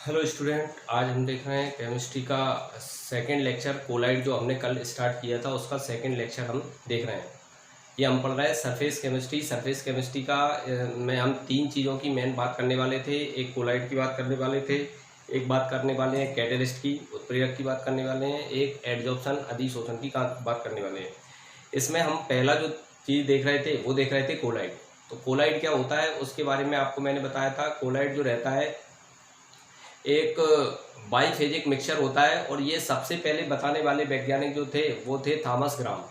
Hello student, आज हम देख रहे हैं केमिस्ट्री का सेकंड लेक्चर कोलाइड जो हमने कल स्टार्ट किया था उसका सेकंड लेक्चर हम देख रहे हैं। ये हम पढ़ रहे हैं सरफेस केमिस्ट्री। सरफेस केमिस्ट्री का में हम तीन चीज़ों की मेन बात करने वाले थे। एक कोलाइड की बात करने वाले थे, एक बात करने वाले हैं कैटेलिस्ट की, उत्प्रेरक की बात करने वाले हैं, एक एडजॉर्प्शन अधिशोषण की बात करने वाले हैं। इसमें हम पहला जो चीज़ देख रहे थे वो देख रहे थे कोलाइड। तो कोलाइड क्या होता है उसके बारे में आपको मैंने बताया था। कोलाइड जो रहता है एक बाईफेजिक मिक्सचर होता है, और ये सबसे पहले बताने वाले वैज्ञानिक जो थे वो थे थॉमस ग्राम।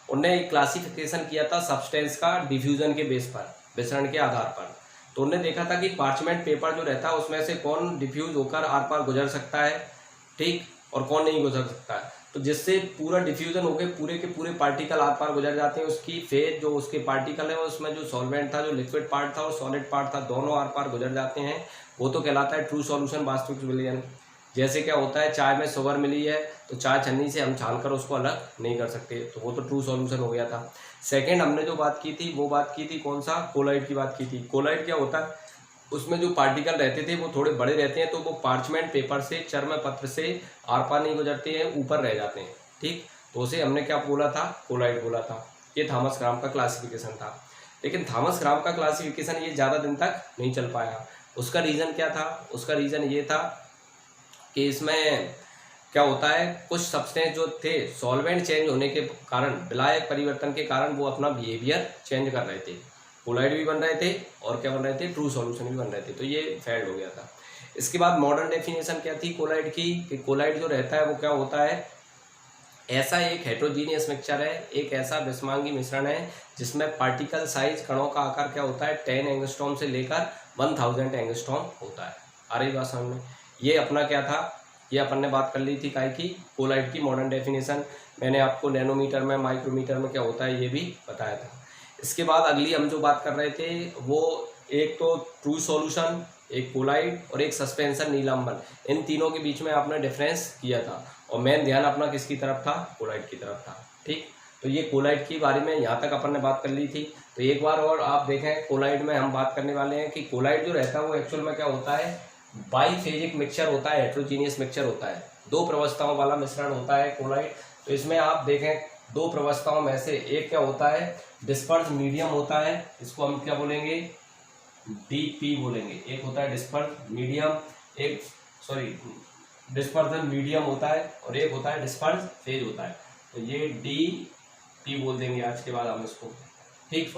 उनने एक क्लासिफिकेशन किया था सब्सटेंस का डिफ्यूजन के बेस पर, विसरण के आधार पर। तो उन्होंने देखा था कि पार्चमेंट पेपर जो रहता है उसमें से कौन डिफ्यूज होकर आर पार गुजर सकता है, ठीक, और कौन नहीं गुजर सकता है। तो जिससे पूरा डिफ्यूजन होकर पूरे के पूरे पार्टिकल आर पार गुजर जाते हैं, उसकी फेज जो उसके पार्टिकल है उसमें जो सॉल्वेंट था, जो लिक्विड पार्ट था और सॉलिड पार्ट था, दोनों आर पार गुजर जाते हैं। वो तो कहलाता है ट्रू सॉल्यूशन, वास्तविक विलयन। जैसे क्या होता है, चाय में शुगर मिली है तो चाय छन्नी से हम छानकर उसको अलग नहीं कर सकते, तो वो तो ट्रू सॉल्यूशन हो गया था। सेकंड हमने जो बात की थी वो बात की थी कौन सा, कोलाइड की बात की थी। कोलाइड क्या होता है, उसमें जो पार्टिकल रहते थे वो थोड़े बड़े रहते हैं, तो वो पार्चमेंट पेपर से, चर्म पत्र से आर पार नहीं गुजरते हैं, ऊपर रह जाते हैं, ठीक। तो उसे हमने क्या बोला था, कोलाइड बोला था। ये थॉमस ग्राम का क्लासिफिकेशन था। लेकिन थॉमस ग्राम का क्लासिफिकेशन ये ज़्यादा दिन तक नहीं चल पाया। उसका रीज़न क्या था, उसका रीज़न ये था कि इसमें क्या होता है, कुछ सब्सटेंस जो थे सॉल्वेंट चेंज होने के कारण, विलायक परिवर्तन के कारण वो अपना बिहेवियर चेंज कर रहे थे। कोलाइड भी बन रहे थे और क्या बन रहे थे, ट्रू सॉल्यूशन भी बन रहे थे। तो ये फेल्ड हो गया था। इसके बाद मॉडर्न डेफिनेशन क्या थी कोलाइड की, कि कोलाइड जो रहता है वो क्या होता है, ऐसा एक हेट्रोजीनियस मिक्सचर है, एक ऐसा विषमांगी मिश्रण है जिसमें पार्टिकल साइज, कणों का आकार क्या होता है, 10 एंगस्ट्रॉम से लेकर 1000 एंगस्ट्रॉम होता है। आ रही बात समझ में। ये अपना क्या था, ये अपन ने बात कर ली थी काय की, कोलाइड की मॉडर्न डेफिनेशन। मैंने आपको नैनोमीटर में, माइक्रोमीटर में क्या होता है ये भी बताया था। इसके बाद अगली हम जो बात कर रहे थे वो एक तो ट्रू सॉल्यूशन, एक कोलाइड और एक सस्पेंशन नीलांबन, इन तीनों के बीच में आपने डिफरेंस किया था, और मेन ध्यान अपना किसकी तरफ था, कोलाइड की तरफ था, ठीक। तो ये कोलाइड के बारे में यहाँ तक अपन ने बात कर ली थी। तो एक बार और आप देखें, कोलाइड में हम बात करने वाले हैं कि कोलाइड जो रहता है वो एक्चुअल में क्या होता है, बाईफेजिक मिक्सचर होता है, हेट्रोजीनियस मिक्सचर होता है, दो प्रवस्थाओं वाला मिश्रण होता है कोलाइड। तो इसमें आप देखें दो प्रवस्थाओं में से एक क्या होता है, डिस्पर्स मीडियम होता है, इसको हम क्या बोलेंगे, डीपी बोलेंगे। एक होता है डिस्पर्स मीडियम, एक डिस्पर्सन मीडियम होता है, और एक होता है डिस्पर्स फेज होता है। तो ये डी पी बोल देंगे आज के बाद हम इसको, ठीक।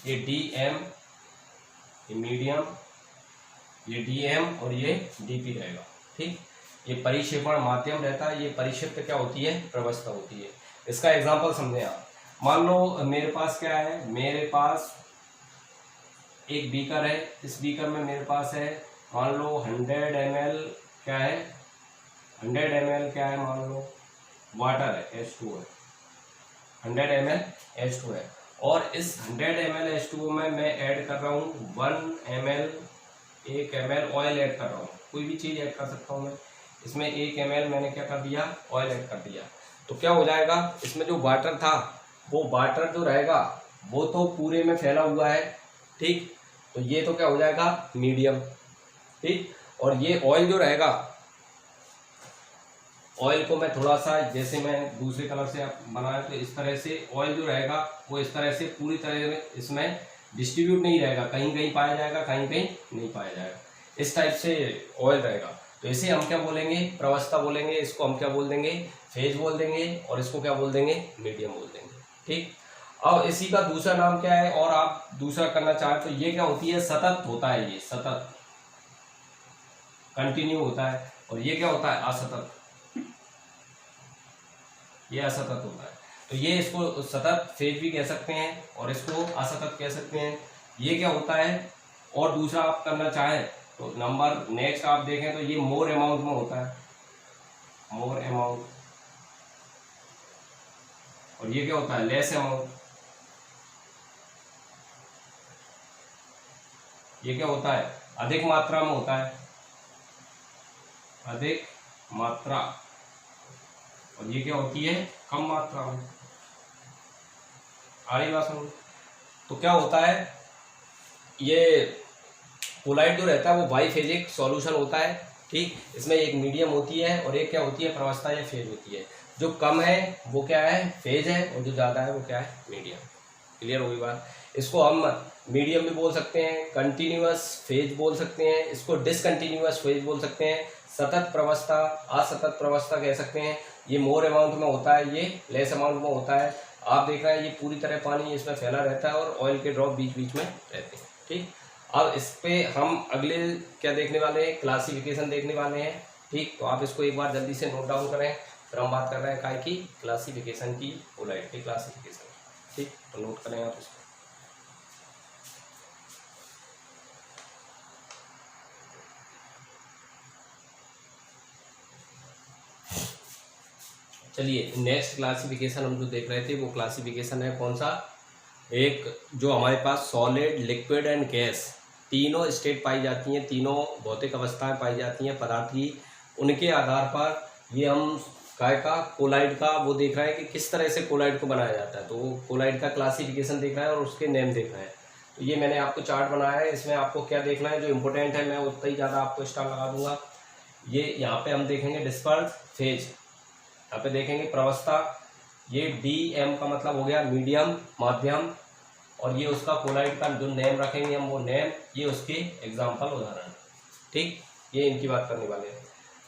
ये डी एम, ये मीडियम, ये डी एम और ये डी पी रहेगा, ठीक। ये परिक्षेपण माध्यम रहता है, ये परिक्षिप्त क्या होती है, प्रवस्था होती है। इसका एग्जाम्पल समझें आप। मान लो मेरे पास क्या है, मेरे पास एक बीकर है, इस बीकर में मेरे पास है मान लो 100 ml क्या है, 100 ml क्या है, मान लो वाटर है, H2 है, 100 ml H2 है। और इस 100 ml H2O में मैं ऐड कर रहा हूँ 1 ml, 1 ml ऑयल ऐड कर रहा हूँ, कोई भी चीज़ ऐड कर सकता हूँ मैं। इसमें 1 ml मैंने क्या कर दिया, ऑयल ऐड कर दिया। तो क्या हो जाएगा, इसमें जो वाटर था वो वाटर जो रहेगा वो तो पूरे में फैला हुआ है, ठीक। तो ये तो क्या हो जाएगा, मीडियम, ठीक। और ये ऑयल जो रहेगा, ऑयल को मैं थोड़ा सा, जैसे मैं दूसरे कलर से बनाया तो इस तरह से ऑयल जो रहेगा वो इस तरह से पूरी तरह में इसमें डिस्ट्रीब्यूट नहीं रहेगा, कहीं कहीं पाया जाएगा, कहीं कहीं नहीं पाया जाएगा, इस टाइप से ऑयल रहेगा। तो इसे हम क्या बोलेंगे, प्रवस्था बोलेंगे। इसको हम क्या बोल देंगे, फेज बोल देंगे, और इसको क्या बोल देंगे, मीडियम बोल देंगे, ठीक। अब इसी का दूसरा नाम क्या है, और आप दूसरा करना चाहें तो ये क्या होती है, सतत होता है, ये सतत कंटिन्यू होता है। और ये क्या होता है, असतत, ये असतत होता है। तो ये इसको सतत फेज भी कह सकते हैं और इसको असतत कह सकते हैं। ये क्या होता है, और दूसरा आप करना चाहें तो नंबर नेक्स्ट आप देखें तो ये मोर अमाउंट में होता है, मोर अमाउंट। और ये क्या होता है, लेस अमाउंट। ये क्या होता है, अधिक मात्रा में होता है, अधिक मात्रा। और ये क्या होती है, कम मात्रा में। आ रही बात समझ। तो क्या होता है, ये कोलाइड जो रहता है वो बाईफेजिक सॉल्यूशन होता है, ठीक, इसमें एक मीडियम होती है और एक क्या होती है, प्रवस्था या फेज होती है। जो कम है वो क्या है, फेज है, और जो ज़्यादा है वो क्या है, मीडियम। क्लियर होगी बात। इसको हम मीडियम भी बोल सकते हैं, कंटिन्यूअस फेज बोल सकते हैं, इसको डिसकंटिन्यूअस फेज बोल सकते हैं, सतत प्रवस्था, असतत प्रवस्था कह सकते हैं। ये मोर अमाउंट में होता है, ये लेस अमाउंट में होता है। आप देख रहे हैं ये पूरी तरह पानी इसमें फैला रहता है और ऑयल के ड्रॉप बीच बीच में रहते हैं। ठीक, अब इस पे हम अगले क्या देखने वाले हैं, क्लासिफिकेशन देखने वाले हैं। ठीक, तो आप इसको एक बार जल्दी से नोट डाउन करें। फिर हम बात कर रहे हैं काय की, क्लासिफिकेशन की, कोलाइड की क्लासिफिकेशन। ठीक, तो नोट करें आप इसको। चलिए, नेक्स्ट क्लासिफिकेशन हम जो देख रहे थे वो क्लासिफिकेशन है कौन सा, एक जो हमारे पास सॉलिड, लिक्विड एंड गैस तीनों स्टेट पाई जाती हैं, तीनों भौतिक अवस्थाएं पाई जाती हैं पदार्थ की। उनके आधार पर ये हम काय का, कोलाइड का वो देख रहे हैं कि किस तरह से कोलाइड को बनाया जाता है। तो कोलाइड का क्लासिफिकेशन देख रहे हैं और उसके नेम देख रहे हैं। तो ये मैंने आपको चार्ट बनाया है, इसमें आपको क्या देखना है, जो इम्पोर्टेंट है मैं उतना ही ज़्यादा आपको स्टार लगा दूंगा। ये यहाँ पे हम देखेंगे डिस्पर्स फेज, यहाँ पे देखेंगे प्रवस्था, ये DM का मतलब हो गया मीडियम, माध्यम, और ये उसका कोलाइड का जो नेम रखेंगे हम वो नेम, ये उसके एग्जाम्पल उदाहरण। ठीक, ये इनकी बात करने वाले हैं।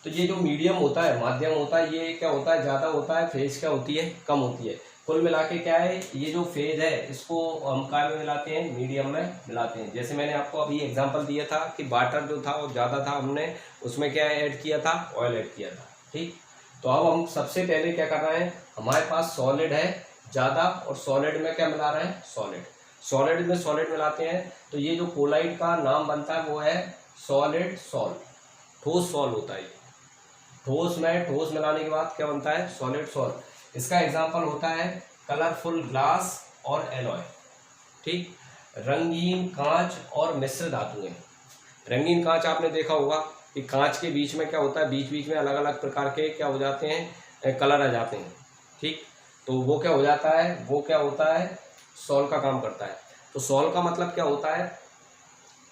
तो ये जो मीडियम होता है, माध्यम होता है, ये क्या होता है, ज़्यादा होता है, फेज क्या होती है, कम होती है। कुल मिला के क्या है, ये जो फेज है इसको हम काय में मिलाते हैं, मीडियम में मिलाते हैं। जैसे मैंने आपको अभी एग्जाम्पल दिया था कि वाटर जो था वो ज़्यादा था, हमने उसमें क्या ऐड किया था, ऑयल ऐड किया था। ठीक, तो अब हम सबसे पहले क्या कर रहे हैं, हमारे पास सॉलिड है ज़्यादा, और सॉलिड में क्या मिला रहे हैं, सॉलिड, सॉलिड में सॉलिड मिलाते हैं। तो ये जो कोलाइड का नाम बनता है वो है सॉलिड सॉल्ट, ठोस सॉल्ट होता है। ठोस में ठोस मिलाने के बाद क्या बनता है, सॉलिड सॉल्ट। इसका एग्जांपल होता है कलरफुल ग्लास और एलॉय। ठीक, रंगीन कांच और मिश्र धातुएं। रंगीन कांच आपने देखा होगा कि कांच के बीच में क्या होता है, बीच बीच में अलग अलग प्रकार के क्या हो जाते हैं, कलर आ जाते हैं। ठीक, तो वो क्या हो जाता है, वो क्या होता है, सॉल्ट का काम करता है। तो सॉल्ट का मतलब क्या होता है,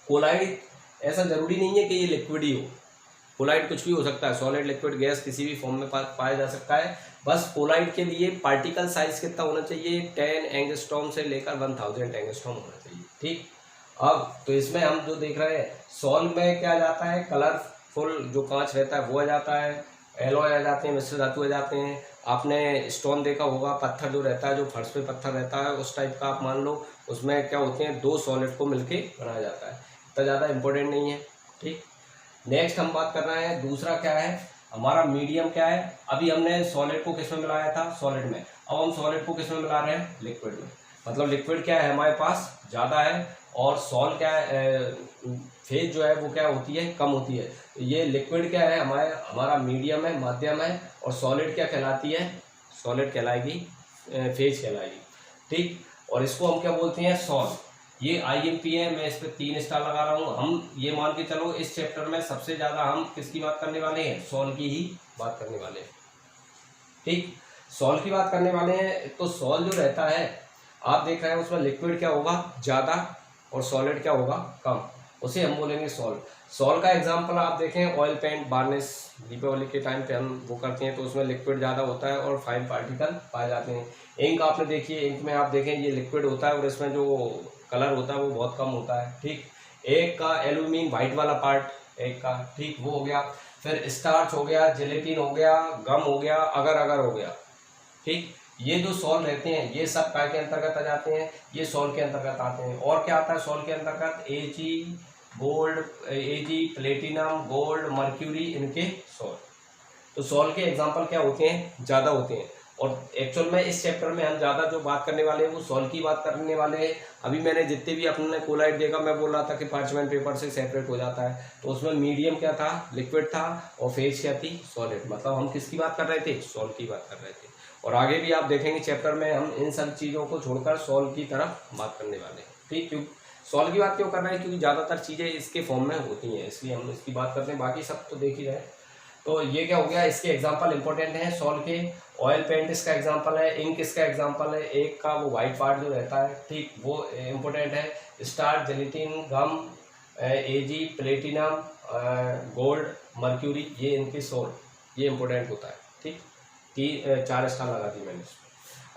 कोलाइड ऐसा जरूरी नहीं है कि ये लिक्विड ही हो, कोलाइड कुछ भी हो सकता है, सॉलिड, लिक्विड, गैस किसी भी फॉर्म में पाया जा सकता है। बस कोलाइड के लिए पार्टिकल साइज कितना होना चाहिए, 10 एंगस्ट्रॉम से लेकर 1000 एंगस्ट्रॉम होना चाहिए। ठीक, अब तो इसमें हम जो देख रहे हैं, सॉल्ट में क्या आ जाता है, कलरफुल जो कांच रहता है वो आ जाता है, एलॉय आ जाते हैं, मिश्र धातु आ जाते हैं। आपने स्टोन देखा होगा, पत्थर जो रहता है, जो फर्श पे पत्थर रहता है उस टाइप का आप मान लो, उसमें क्या होते हैं, दो सॉलिड को मिलके बनाया जाता है। इतना ज़्यादा इंपॉर्टेंट नहीं है। ठीक, नेक्स्ट हम बात कर रहे हैं, दूसरा क्या है हमारा, मीडियम क्या है। अभी हमने सॉलिड को किस में मिलाया था, सॉलिड में। अब हम सॉलिड को किस में मिला रहे हैं, लिक्विड में। मतलब लिक्विड क्या है हमारे पास, ज़्यादा है, और सॉल्ट क्या है, फेज जो है वो क्या होती है, कम होती है। तो ये लिक्विड क्या है हमारा मीडियम है, माध्यम है, और सॉलिड क्या कहलाती है, सॉलिड कहलाएगी, फेज कहलाएगी। ठीक, और इसको हम क्या बोलते हैं, सॉल्ट। ये IMP है, मैं इस पर 3 स्टार लगा रहा हूँ। हम ये मान के चलो इस चैप्टर में सबसे ज़्यादा हम किसकी बात करने वाले हैं, सॉल्ट की ही बात करने वाले हैं। ठीक, सॉल्ट की बात करने वाले हैं। तो सॉल्ट जो रहता है आप देख रहे हैं उसमें लिक्विड क्या होगा, ज़्यादा, और सॉलिड क्या होगा, कम, उसे हम बोलेंगे सॉल्ट। सॉल्ट का एग्जाम्पल आप देखें, ऑयल पेंट, वार्निश, दीपावली के टाइम पे हम वो करते हैं तो उसमें लिक्विड ज़्यादा होता है और फाइन पार्टिकल पाए जाते हैं। इंक आपने देखिए, इंक में आप देखें ये लिक्विड होता है और इसमें जो कलर होता है वो बहुत कम होता है। ठीक, एक का एल्यूमिन वाइट वाला पार्ट एक का, ठीक, वो हो गया। फिर स्टार्च हो गया, जिलेटिन हो गया, गम हो गया, अगर अगर हो गया। ठीक, ये जो सॉल्ट रहते हैं ये सब काय के अंतर्गत आ जाते हैं, ये सॉल्ट के अंतर्गत आते हैं। और क्या आता है सॉल्ट के अंतर्गत, Ag, gold, Ag, platinum, gold, mercury, इनके सॉल्ट। तो सॉल्ट के एग्जांपल क्या होते हैं, ज़्यादा होते हैं। और एक्चुअल में इस चैप्टर में हम ज़्यादा जो बात करने वाले हैं वो सॉल्ट की बात करने वाले हैं। अभी मैंने जितने भी अपने कोलाइड देखा, मैं बोल रहा था कि पार्चमेंट पेपर से सेपरेट हो जाता है, तो उसमें मीडियम क्या था, लिक्विड था, और फेज क्या थी, सॉलिड। मतलब हम किसकी बात कर रहे थे, सॉल्ट की बात कर रहे थे। और आगे भी आप देखेंगे चैप्टर में हम इन सब चीज़ों को छोड़कर सॉल्ट की तरफ बात करने वाले हैं। ठीक, क्यों सॉल्ट की बात क्यों कर रहे हैं, क्योंकि ज़्यादातर चीज़ें इसके फॉर्म में होती हैं, इसलिए हम इसकी बात करते हैं, बाकी सब तो देख ही रहे हैं। तो ये क्या हो गया, इसके एग्जाम्पल इंपॉर्टेंट हैं सॉल्ट के। ऑयल पेंट इसका एग्जाम्पल है, इंक इसका एग्जाम्पल है, एक का वो वाइट पार्ट जो रहता है, ठीक, वो इम्पोर्टेंट है। स्टार, जिलेटिन, गम, Ag, प्लेटिनम, गोल्ड, मर्क्यूरी, ये इनके सोल्ट, ये इंपॉर्टेंट होता है। ठीक, कि 4 स्टार लगा दी मैंने।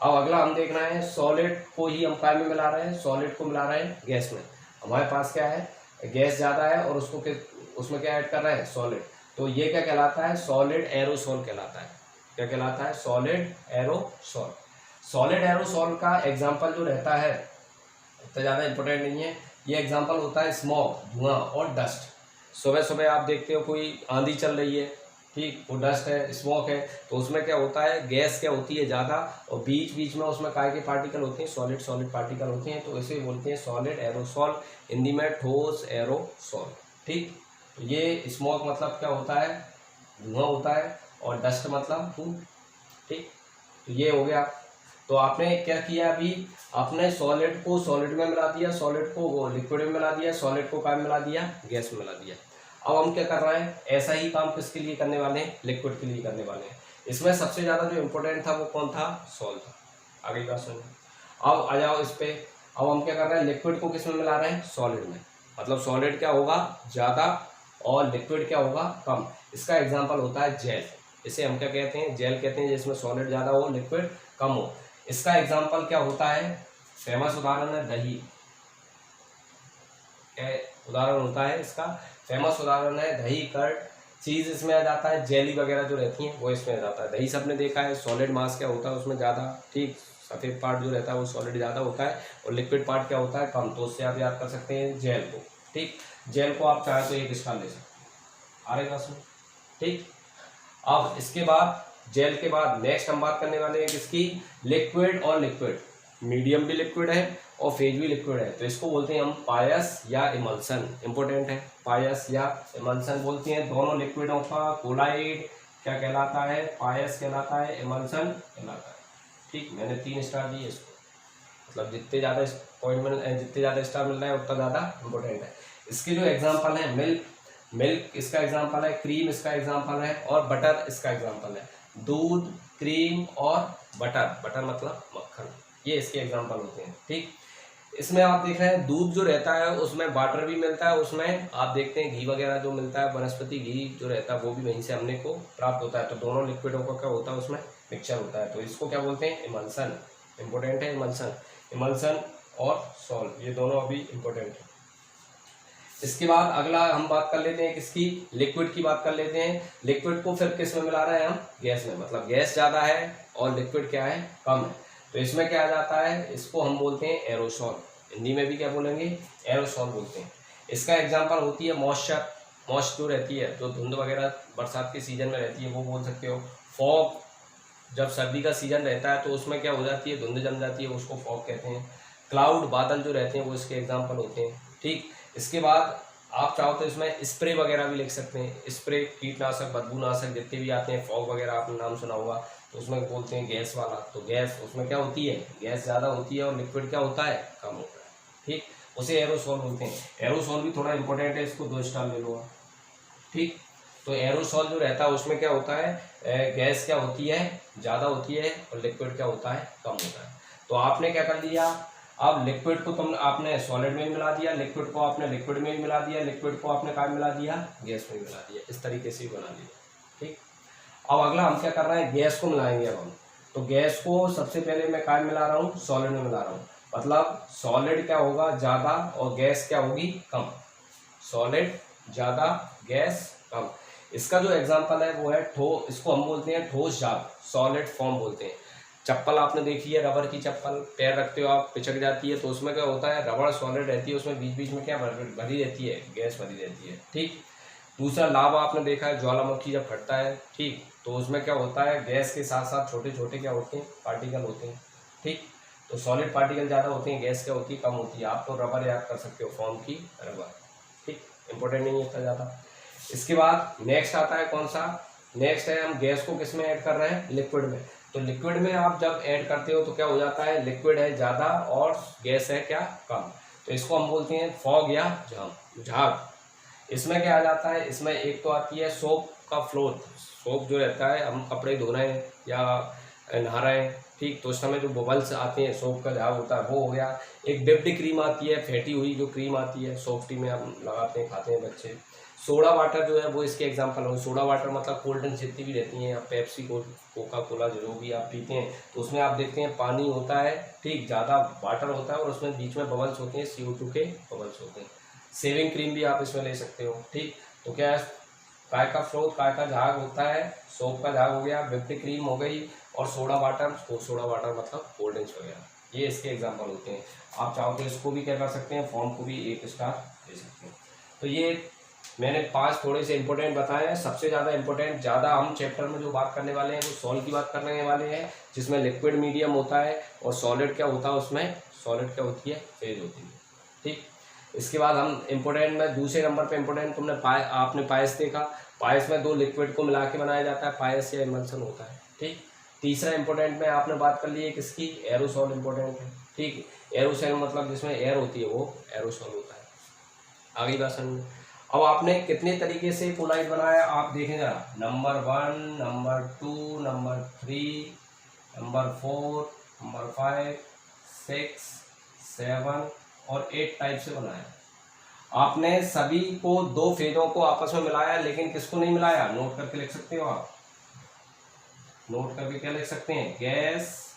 अब अगला हम देखना है सॉलिड को ही हम काय में मिला रहे हैं, सॉलिड को मिला रहे हैं गैस में। हमारे पास क्या है, गैस ज़्यादा है और उसमें क्या ऐड कर रहे हैं, सॉलिड। तो ये क्या कहलाता है, सॉलिड एरोसोल कहलाता है। क्या कहलाता है, सॉलिड एरोसोल। सॉलिड एरोसोल का एग्जाम्पल जो रहता है इतना ज़्यादा इंपॉर्टेंट नहीं है। ये एग्जाम्पल होता है स्मोक, धुआं और डस्ट। सुबह सुबह आप देखते हो कोई आंधी चल रही है, ठीक, वो डस्ट है, स्मोक है, तो उसमें क्या होता है, गैस क्या होती है ज़्यादा, और बीच बीच में उसमें काय के पार्टिकल होते हैं, सॉलिड सॉलिड पार्टिकल होते हैं, तो इसे बोलते हैं सॉलिड एरोसोल, हिंदी में ठोस एरोसोल। ठीक, तो ये स्मोक मतलब क्या होता है, धुआं होता है, और डस्ट मतलब धूल। ठीक, तो ये हो गया। तो आपने क्या किया, अभी आपने सॉलिड को सॉलिड में मिला दिया, सॉलिड को लिक्विड में मिला दिया, सॉलिड को क्या मिला दिया, गैस में मिला दिया। अब हम क्या कर रहे हैं, ऐसा ही काम किसके लिए करने वाले हैं, लिक्विड के लिए करने वाले हैं। इसमें सबसे ज़्यादा जो इम्पोर्टेंट था वो कौन था, सॉल्ट था। आगे बात सुनिए, अब आ जाओ इस पे। अब हम क्या कर रहे हैं, लिक्विड को किस में मिला रहे हैं, सॉलिड में। मतलब सॉलिड क्या होगा, ज़्यादा, और लिक्विड क्या होगा, कम। इसका एग्जाम्पल होता है जेल। इसे हम क्या कहते हैं, जेल कहते हैं, जिसमें सॉलिड ज़्यादा हो, लिक्विड कम हो। इसका एग्जाम्पल क्या होता है, फेमस उदाहरण है दही। उदाहरण होता है इसका, फेमस उदाहरण है दही, कर्ड, चीज़ इसमें आ जाता है, जेली वगैरह जो रहती हैं वो इसमें आ जाता है। दही सबने देखा है, सॉलिड मास क्या होता है उसमें ज़्यादा, ठीक, सफ़ेद पार्ट जो रहता है वो सॉलिड ज़्यादा होता है, और लिक्विड पार्ट क्या होता है, कम। तो उससे आप याद कर सकते हैं जेल को। ठीक, जेल को आप चाहे तो 1 स्टार ले सकते हैं। आ रही बात सुनो, ठीक। अब इसके बाद, जेल के बाद नेक्स्ट हम बात करने वाले हैं किसकी, लिक्विड। और लिक्विड मीडियम भी लिक्विड है और फेज भी लिक्विड है, तो इसको बोलते हैं हम पायस या इमल्सन। इंपॉर्टेंट है, पायस या इमल्सन बोलते हैं। दोनों लिक्विडों का कोलाइड क्या कहलाता है, पायस कहलाता है, इमल्सन कहलाता है। ठीक, मैंने 3 स्टार दिए इसको, मतलब जितने ज़्यादा पॉइंट में जितने ज़्यादा स्टार मिल रहा है उतना ज़्यादा इंपॉर्टेंट है। इसके जो एग्जाम्पल है, मिल्क इसका एग्जाम्पल है, क्रीम इसका एग्जाम्पल है, और बटर इसका एग्जाम्पल है। दूध, क्रीम और बटर, बटर मतलब मक्खन, ये इसके एग्जाम्पल होते हैं। ठीक, इसमें आप देख रहे हैं दूध जो रहता है उसमें वाटर भी मिलता है, उसमें आप देखते हैं घी वगैरह जो मिलता है, वनस्पति घी जो रहता है वो भी वहीं से हमने को प्राप्त होता है। तो दोनों लिक्विडों का क्या होता है, उसमें मिक्सचर होता है, तो इसको क्या बोलते हैं, इमल्सन। इंपॉर्टेंट है इमल्सन। इमल्सन और सॉल्ट, ये दोनों अभी इंपॉर्टेंट है। इसके बाद अगला हम बात कर लेते हैं किसकी, लिक्विड की बात कर लेते हैं। लिक्विड को फिर किस में मिला रहे हैं हम, गैस में। मतलब गैस ज़्यादा है और लिक्विड क्या है, कम है, तो इसमें क्या आ जाता है, इसको हम बोलते हैं एरोसोल। हिंदी में भी क्या बोलेंगे, एरोसोल बोलते हैं। इसका एग्जाम्पल होती है मॉइस्चर, मॉइस्चर जो रहती है, जो धुंध वगैरह बरसात के सीजन में रहती है, वो बोल सकते हो। फॉग, जब सर्दी का सीजन रहता है तो उसमें क्या हो जाती है, धुंध जम जाती है, उसको फॉग कहते हैं। क्लाउड, बादल जो रहते हैं वो इसके एग्जाम्पल होते हैं। ठीक, इसके बाद आप चाहो तो इसमें स्प्रे वगैरह भी लिख सकते हैं। स्प्रे, कीटनाशक, बदबूनाशक जितने भी आते हैं, फॉग वगैरह आपने नाम सुना होगा, तो उसमें बोलते हैं गैस वाला। तो गैस, उसमें क्या होती है, गैस ज़्यादा होती है, और लिक्विड क्या होता है, कम होता है। ठीक, उसे एरोसोल बोलते हैं। एरोसोल भी थोड़ा इंपॉर्टेंट है, इसको 2 स्टार ले लो आप। ठीक, तो एरोसोल जो रहता है उसमें क्या होता है, गैस क्या होती है, ज़्यादा होती है, और लिक्विड क्या होता है, कम होता है। तो आपने क्या कर लिया, अब लिक्विड को तुम आपने सॉलिड में मिला दिया, लिक्विड को आपने लिक्विड में मिला दिया, लिक्विड को आपने क्या मिला दिया, गैस में मिला दिया। इस तरीके से बना दिया। ठीक, अब अगला हम क्या कर रहे हैं, गैस को मिलाएंगे अब हम। तो गैस को सबसे पहले मैं क्या मिला रहा हूँ, सॉलिड में मिला रहा हूँ। मतलब सॉलिड क्या होगा, ज़्यादा, और गैस क्या होगी, कम। सॉलिड ज़्यादा, गैस कम। इसका जो एग्जाम्पल है वो है इसको हम बोलते हैं ठोस जाग, सॉलिड फॉर्म बोलते हैं। चप्पल आपने देखी है, रबर की चप्पल, पैर रखते हो आप, पिचक जाती है, तो उसमें क्या होता है, रबर सॉलिड रहती है, उसमें बीच बीच में क्या भरी रहती है, गैस भरी रहती है। ठीक, दूसरा लावा आपने देखा है, ज्वालामुखी जब फटता है, ठीक, तो उसमें क्या होता है, गैस के साथ साथ छोटे छोटे क्या होते हैं, पार्टिकल होते हैं। ठीक, तो सॉलिड पार्टिकल ज़्यादा होते हैं, गैस क्या होती है, कम होती है। आप तो रबर याद कर सकते हो, फॉर्म की रबर। ठीक, इंपॉर्टेंट नहीं है इतना ज़्यादा। इसके बाद नेक्स्ट आता है कौन सा, नेक्स्ट है हम गैस को किस में ऐड कर रहे हैं, लिक्विड में। तो लिक्विड में आप जब ऐड करते हो तो क्या हो जाता है, लिक्विड है ज़्यादा और गैस है क्या, कम। तो इसको हम बोलते हैं फॉग या झाग। इसमें क्या आ जाता है, इसमें एक तो आती है सोप का फ्लोट। सोप जो रहता है, हम कपड़े धो रहे हैं या नहा रहे हैं, ठीक, तो उस समय जो बबल्स आते हैं, सोप का झाग होता है वो हो गया। एक व्हिप्ड क्रीम आती है, फेटी हुई जो क्रीम आती है, सॉफ्ट टी में हम लगाते हैं, खाते हैं बच्चे। सोडा वाटर जो है वो इसके एग्जांपल हो। सोडा वाटर मतलब कोल्ड ड्रिंक जितनी भी रहती हैं, या पेप्सी, कोका कोला जो भी आप पीते हैं, तो उसमें आप देखते हैं पानी होता है, ठीक, ज़्यादा वाटर होता है और उसमें बीच में बबल्स होते हैं, CO2 के बबल्स होते हैं। सेविंग क्रीम भी आप इसमें ले सकते हो, ठीक। तो क्या है, काय का स्रोत, काय का झाग होता है, सोप का झाग हो गया, व्हिप्ड क्रीम हो गई, और सोडा वाटर, सोडा वाटर मतलब कोल्ड ड्रिंक्स वगैरह, ये इसके एग्जांपल होते हैं। आप चाहो तो इसको भी क्या कर सकते हैं, फॉर्म को भी 1 स्टार दे सकते हैं। तो ये मैंने 5 थोड़े से इंपॉर्टेंट बताए हैं। सबसे ज़्यादा इंपॉर्टेंट, ज़्यादा हम चैप्टर में जो बात करने वाले हैं वो सॉल्ट की बात करने वाले हैं, जिसमें लिक्विड मीडियम होता है, और सॉलिड क्या होता है, उसमें सॉलिड क्या होती है, फेज होती है, ठीक। इसके बाद हम इम्पोर्टेंट में दूसरे नंबर पे इम्पोर्टेंट, आपने पायस देखा, पायस में 2 लिक्विड को मिला के बनाया जाता है, पायस या इमल्सन होता है, ठीक। तीसरा इंपॉर्टेंट में आपने बात कर ली है किसकी, एरोसॉल इंपॉर्टेंट है, ठीक। एरोसॉल मतलब जिसमें एयर होती है वो एरोसॉल होता है। आगे बात समझ। अब आपने कितने तरीके से कोलाइड बनाया आप देखें जरा, number 1, number 2, number 3, number 4, number 5, 6, 7 और 8 टाइप से बनाया। आपने सभी को 2 फेजों को आपस में मिलाया, लेकिन किसको नहीं मिलाया, नोट करके लिख सकते हो आप, नोट करके क्या लिख सकते हैं, गैस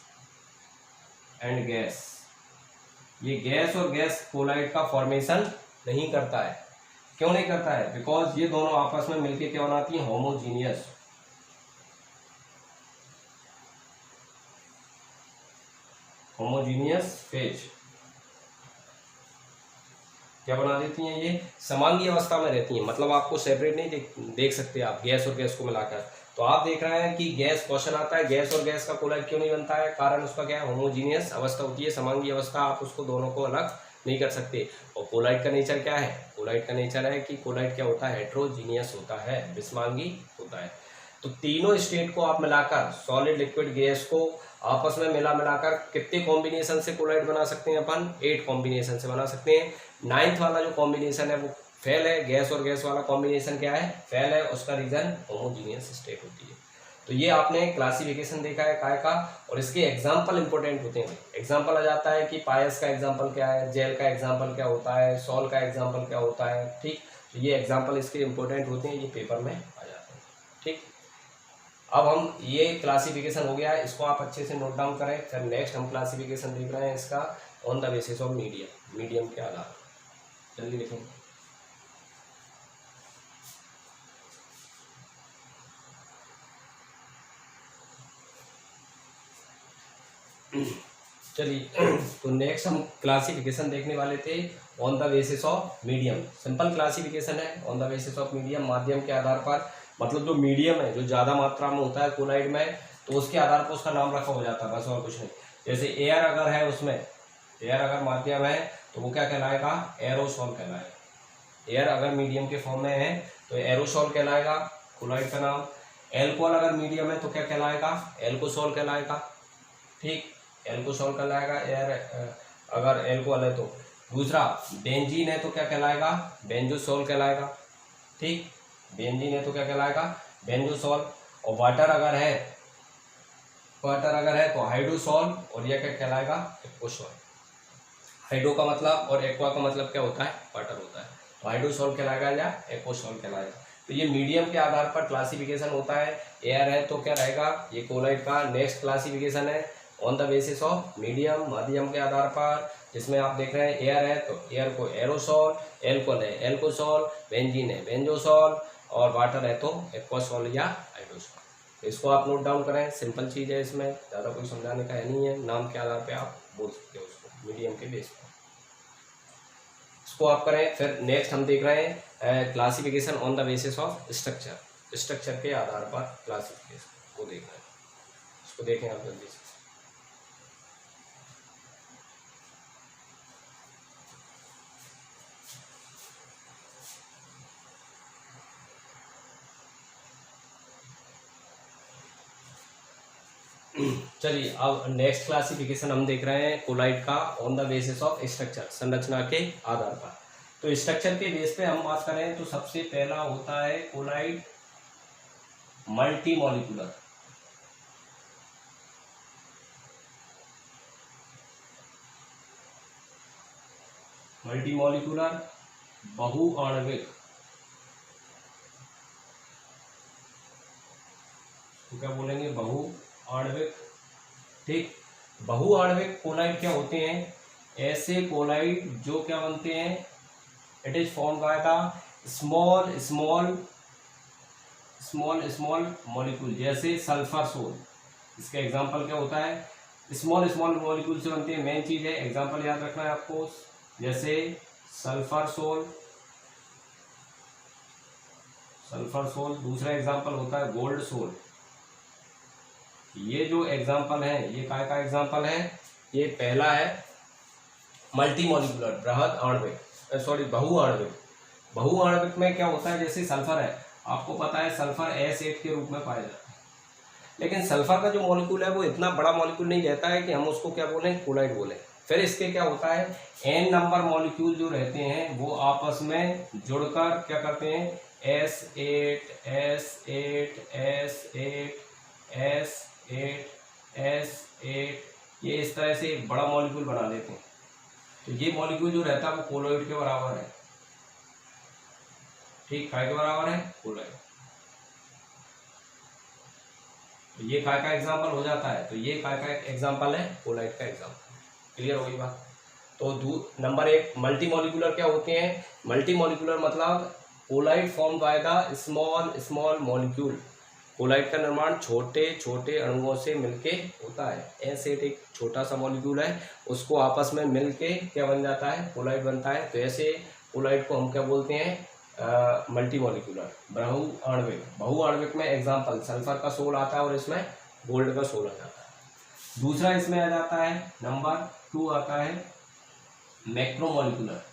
एंड गैस। ये गैस और गैस कोलाइड का फॉर्मेशन नहीं करता है। क्यों नहीं करता है, बिकॉज ये दोनों आपस में मिलकर क्या बनाती है, होमोजीनियस, होमोजीनियस फेज क्या बना देती हैं, ये समांगी अवस्था में रहती हैं। मतलब आपको सेपरेट नहीं देख सकते आप गैस और गैस को मिलाकर। तो आप देख रहे हैं कि गैस क्वेश्चन आता है, गैस और गैस का कोलाइड क्यों नहीं बनता है, कारण उसका क्या है, होमोजीनियस अवस्था होती है, समांगी अवस्था, आप उसको दोनों को अलग नहीं कर सकते। और कोलाइड का नेचर क्या है, कोलाइड का नेचर है कि कोलाइड क्या होता है, हेट्रोजीनियस होता है, विषमांगी होता है। तो तीनों स्टेट को आप मिलाकर, सॉलिड लिक्विड गैस को आपस में मिलाकर कितने कॉम्बिनेशन से कोलाइड बना सकते हैं अपन, 8 कॉम्बिनेशन से बना सकते हैं। 9th वाला जो कॉम्बिनेशन है वो फेल है, गैस और गैस वाला कॉम्बिनेशन क्या है, फेल है, उसका रीजन होमोजीनियस स्टेट होती है। तो ये आपने क्लासिफिकेशन देखा है काय का, और इसके एग्जाम्पल इंपॉर्टेंट होते हैं। एग्जाम्पल आ जाता है कि पायस का एग्जाम्पल क्या है, जेल का एग्जाम्पल क्या होता है, सॉल का एग्जाम्पल क्या होता है, ठीक। तो ये एग्जाम्पल इसके इंपॉर्टेंट होते हैं, ये पेपर में आ जाते हैं, ठीक। अब हम ये क्लासिफिकेशन हो गया, इसको आप अच्छे से नोट डाउन करें। फिर नेक्स्ट हम क्लासिफिकेशन देख रहे हैं इसका on the basis of medium, medium के आधार, जल्दी लिखें। चलिए, तो नेक्स्ट हम क्लासिफिकेशन देखने वाले थे on the basis of medium. Simple classification है, on the basis of medium, माध्यम के आधार पर। मतलब जो मीडियम है, जो ज़्यादा मात्रा में होता है कोलाइड में, तो उसके आधार पर उसका नाम रखा हो जाता है, बस और कुछ नहीं। जैसे एयर अगर है, उसमें एयर अगर माध्यम है तो वो क्या कहलाएगा, एरोसॉल कहलाएगा। एयर अगर मीडियम के फॉर्म में है तो एरोसॉल कहलाएगा कोलाइड का नाम। एल्कोहल अगर मीडियम है तो क्या कहलाएगा, एल्कोसॉल कहलाएगा, ठीक, एल्कोसॉल कहलाएगा। एयर अगर एल्कोहल है तो। दूसरा बेंजीन है तो क्या कहलाएगा, बेंजोसॉल कहलाएगा, ठीक। बेंजीन है तो क्या कहलाएगा, बेंजोसॉल। और वाटर अगर है तो हाइड्रोसॉल, और यह क्या कहलाएगा, एक्वासॉल। हाइड्रो का मतलब और एक्वा का मतलब क्या होता है, वाटर होता है। तो हाइड्रोसॉल कहलाएगा या एक्वासॉल कहलाएगा। तो ये मीडियम के आधार पर क्लासिफिकेशन होता है। एयर है तो क्या रहेगा, ये कोलाइड का नेक्स्ट क्लासिफिकेशन है on the basis of medium, माध्यम के आधार पर, जिसमें आप देख रहे हैं एयर है तो एयर को एरोसॉल, एल्कोहल है एल्कोसॉल, बेंजीन है बेंजोसॉल, और वाटर है तो एक्वासॉल या हाइड्रोसॉल। इसको आप नोट डाउन करें, सिंपल चीज़ है, इसमें ज़्यादा कोई समझाने का है नहीं है। नाम के आधार पर आप बोल सकते हो उसको, मीडियम के बेस पर इसको आप करें। फिर नेक्स्ट हम देख रहे हैं classification on the basis of structure, structure के आधार पर क्लासिफिकेशन को देख रहे हैं, इसको देखें आप जल्दी से। चलिए, अब नेक्स्ट क्लासिफिकेशन हम देख रहे हैं कोलाइड का on the basis of structure, संरचना के आधार पर। तो स्ट्रक्चर के बेस पे हम बात करें तो सबसे पहला होता है कोलाइड मल्टी मॉलिक्यूलर। मल्टीमॉलिक्यूलर बहुआण्विक, तो क्या बोलेंगे बहुआण्विक। ठीक, बहुआण्विक कोलाइड क्या होते हैं, ऐसे कोलाइड जो क्या बनते हैं, it is form by the small small small small molecule, जैसे सल्फर सोल, इसका एग्जांपल क्या होता है, स्मॉल स्मॉल मॉलिक्यूल से बनते हैं। मेन चीज है, एग्जांपल याद रखना है आपको, जैसे सल्फर सोल, सल्फर सोल। दूसरा एग्जांपल होता है गोल्ड सोल। ये जो एग्जांपल है, ये काय का एग्जांपल है, ये पहला है मल्टीमॉलिक्यूलर बृहद आणविक, सॉरी बहुआण्विक। बहुआण्विक में क्या होता है, जैसे सल्फर है, आपको पता है सल्फर S8 के रूप में पाया जाता है, लेकिन सल्फर का जो मॉलिक्यूल है वो इतना बड़ा मॉलिक्यूल नहीं रहता है कि हम उसको क्या बोलें, कोलाइड बोलें। फिर इसके क्या होता है, n नंबर मॉलिक्यूल जो रहते हैं वो आपस में जुड़कर क्या करते हैं, S8 S8 S8 S8 S8, ये इस तरह से एक बड़ा मॉलिक्यूल बना देते हैं। तो ये मॉलिक्यूल जो रहता है वो कोलॉइड के बराबर है। ठीक, काय के बराबर है, कोलॉइड। तो ये काय का एग्जांपल हो जाता है, तो ये काय का एग्जांपल है, कोलॉइड का एग्जांपल। क्लियर हो गई बात। तो नंबर 1 मल्टीमॉलिक्यूलर क्या होते हैं, मल्टीमॉलिक्यूलर मतलब colloid form by the small small molecule. Colloid का निर्माण छोटे छोटे अणुओं से मिलके होता है। S8 एक छोटा सा मॉलिक्यूल है, उसको आपस में मिलके क्या बन जाता है, कोलाइड बनता है। तो ऐसे कोलाइड को हम क्या बोलते हैं, मल्टीमॉलिक्यूलर बहुआण्विक। बहुआण्विक में एग्जांपल सल्फर का सोल आता है और इसमें गोल्ड का सोल आ जाता है। दूसरा इसमें आ जाता है, नंबर 2 आता है मैक्रोमॉलिक्यूलर।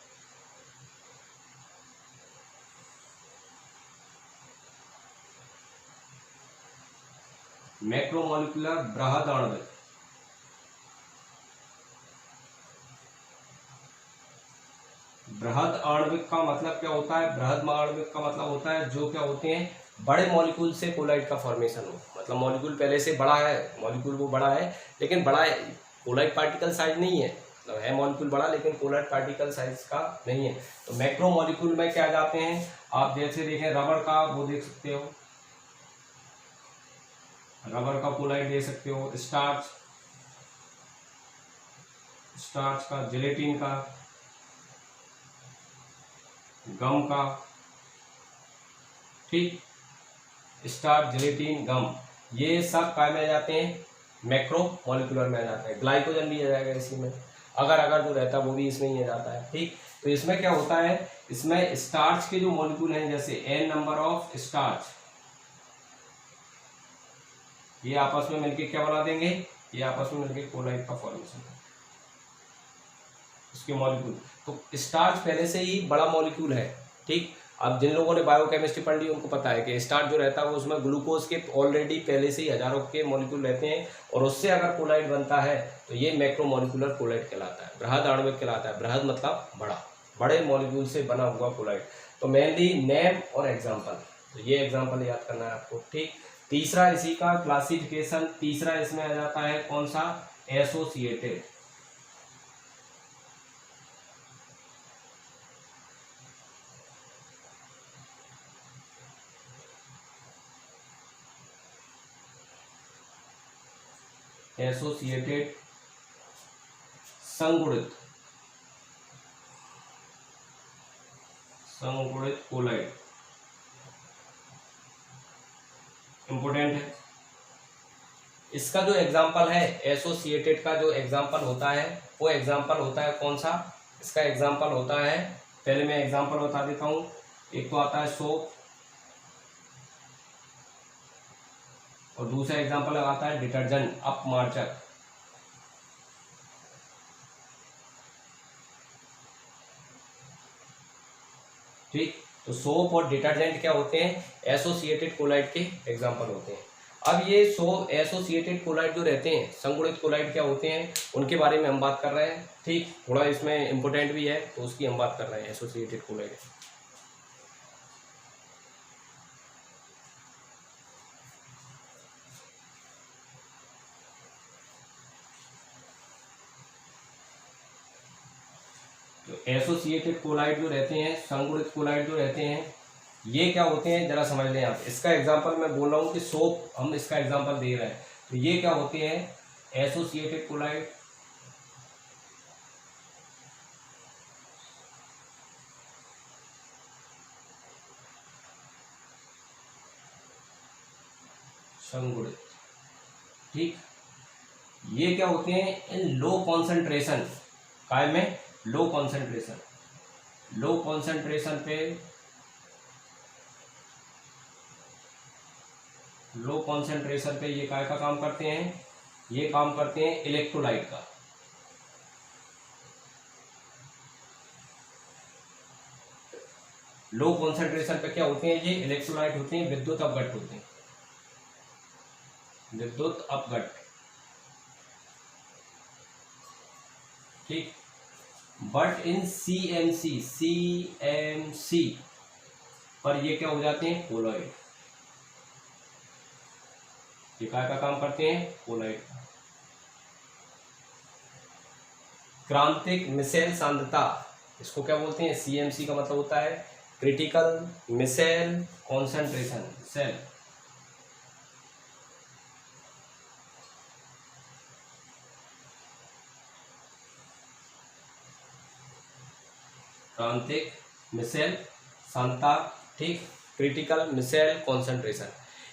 मैक्रोमॉलिक्यूलर बृहद आणविक। बृहद आणविक का मतलब क्या होता है, बृहद आणविक का मतलब होता है जो क्या होते हैं, बड़े मॉलिक्यूल से कोलाइड का फॉर्मेशन हो। मतलब मॉलिक्यूल पहले से बड़ा है, मॉलिक्यूल वो बड़ा है, लेकिन बड़ा है, कोलाइड पार्टिकल साइज नहीं है, मतलब है मॉलिक्यूल बड़ा लेकिन कोलाइड पार्टिकल साइज का नहीं है। तो मैक्रो मॉलिक्यूल में क्या जाते हैं, आप जैसे देखें रबर का वो देख सकते हो, रबर का कोलाइड दे सकते हो, स्टार्च, स्टार्च का, जिलेटिन का, गम का। ठीक, स्टार्च, जिलेटिन, गम, ये सब काय में आ जाते हैं, मैक्रो मॉलिक्यूलर में आ जाता है। ग्लाइकोजन भी आ जाएगा इसी में, अगर अगर जो रहता है वो भी इसमें ही आ जाता है। ठीक, तो इसमें क्या होता है, इसमें स्टार्च के जो मॉलिक्यूल हैं, जैसे n नंबर ऑफ स्टार्च, ये आपस में मिलके क्या बना देंगे, ये आपस में मिलके कोलाइड का फॉर्मेशन है उसके मॉलिक्यूल। तो स्टार्च पहले से ही बड़ा मॉलिक्यूल है। ठीक, अब जिन लोगों ने बायोकेमिस्ट्री पढ़ ली उनको पता है कि स्टार्च जो रहता है वो उसमें ग्लूकोज के ऑलरेडी पहले से ही हजारों के मॉलिक्यूल रहते हैं, और उससे अगर कोलाइड बनता है तो ये मैक्रोमॉलिक्यूलर कोलाइड कहलाता है, बृहद आणविक कहलाता है। बृहद मतलब बड़ा, बड़े मॉलिक्यूल से बना हुआ कोलाइड। तो मेनली नेम और एग्जाम्पल, तो ये एग्जाम्पल याद करना है आपको। ठीक, तीसरा इसी का क्लासिफिकेशन, तीसरा इसमें आ जाता है कौन सा, एसोसिएटेड। एसोसिएटेड संगुणित, संगुणित कोलाइड इंपोर्टेंट है। इसका जो एग्जांपल है, एसोसिएटेड का जो एग्जांपल होता है वो एग्जांपल होता है कौन सा, इसका एग्जांपल होता है, पहले मैं एग्जांपल बता देता हूं। एक तो आता है सोप, और दूसरा एग्जांपल आता है डिटर्जेंट, अपमार्जक। ठीक, तो सोप और डिटर्जेंट क्या होते हैं, एसोसिएटेड कोलाइड के एग्जांपल होते हैं। अब ये एसोसिएटेड कोलाइड जो रहते हैं, संगुणित कोलाइड क्या होते हैं, उनके बारे में हम बात कर रहे हैं। ठीक, थोड़ा इसमें इंपोर्टेंट भी है तो उसकी हम बात कर रहे हैं, एसोसिएटेड कोलाइड। तो एसोसिएटेड कोलाइड जो रहते हैं, संगुणित कोलाइड जो रहते हैं, ये क्या होते हैं जरा समझ लें आप। इसका एग्जांपल मैं बोल रहा हूँ कि सोप, हम इसका एग्जांपल दे रहे हैं, तो ये क्या होते हैं एसोसिएटेड कोलाइड, संगुणित, ठीक। ये क्या होते हैं इन लो कॉन्सेंट्रेशन, काय में लो कॉन्सेंट्रेशन, लो कॉन्सेंट्रेशन पे, लो कॉन्सेंट्रेशन पे ये काय का काम करते हैं, ये काम करते हैं इलेक्ट्रोलाइट का। लो कॉन्सेंट्रेशन पे क्या होते हैं, ये इलेक्ट्रोलाइट होते हैं, विद्युत अपघट्ट होते हैं, विद्युत अपघट्ट, ठीक। बट इन सीएमसी, सीएमसी पर ये क्या हो जाते हैं कोलॉइड, ये काय का काम करते हैं कोलॉइड। क्रांतिक मिसेल सांद्रता, इसको क्या बोलते हैं, सीएमसी का मतलब होता है क्रिटिकल मिसेल कॉन्सेंट्रेशन, सेल। क्रांतिक मिसेल सांद्रता, ठीक, क्रिटिकल मिसेल कॉन्सेंट्रेशन,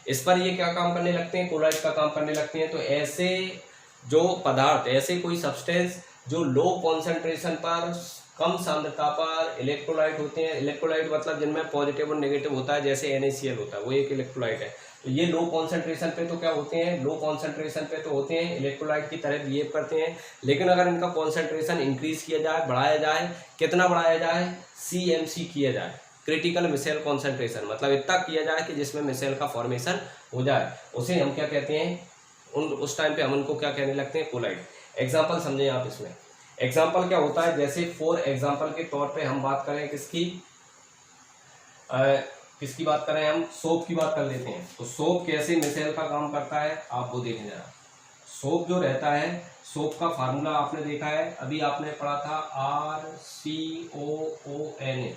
इस पर ये क्या काम करने लगते हैं, कोलॉइड का काम करने लगते हैं। तो ऐसे जो पदार्थ, ऐसे कोई सब्सटेंस जो लो कॉन्सेंट्रेशन पर, कम सांद्रता पर इलेक्ट्रोलाइट होते हैं, इलेक्ट्रोलाइट मतलब जिनमें पॉजिटिव और नेगेटिव होता है, जैसे NaCl होता है, वो एक इलेक्ट्रोलाइट है। तो ये लो कॉन्सेंट्रेशन पे तो क्या होते हैं, लो कॉन्सेंट्रेशन पे तो होते हैं इलेक्ट्रोलाइट की तरह बिहेव करते हैं, लेकिन अगर इनका कॉन्सेंट्रेशन इंक्रीज किया जाए, बढ़ाया जाए, कितना बढ़ाया जाए, CMC किया जाए, क्रिटिकल मिसेल कॉन्सेंट्रेशन, मतलब इतना किया जाए कि जिसमें मिसेल का फॉर्मेशन हो जाए, उसे हम क्या कहते हैं, उस टाइम पे हम उनको क्या कहने लगते हैं, कोलाइड। एग्जाम्पल समझें आप इसमें, एग्जाम्पल क्या होता है, जैसे फॉर एग्जाम्पल के तौर पे हम बात करें किसकी, किसकी बात करें, हम सोप की बात कर लेते हैं। तो सोप कैसे मिसेल का काम करता है आप वो देखें जरा। सोप जो रहता है, सोप का फार्मूला आपने देखा है, अभी आपने पढ़ा था RCOONA,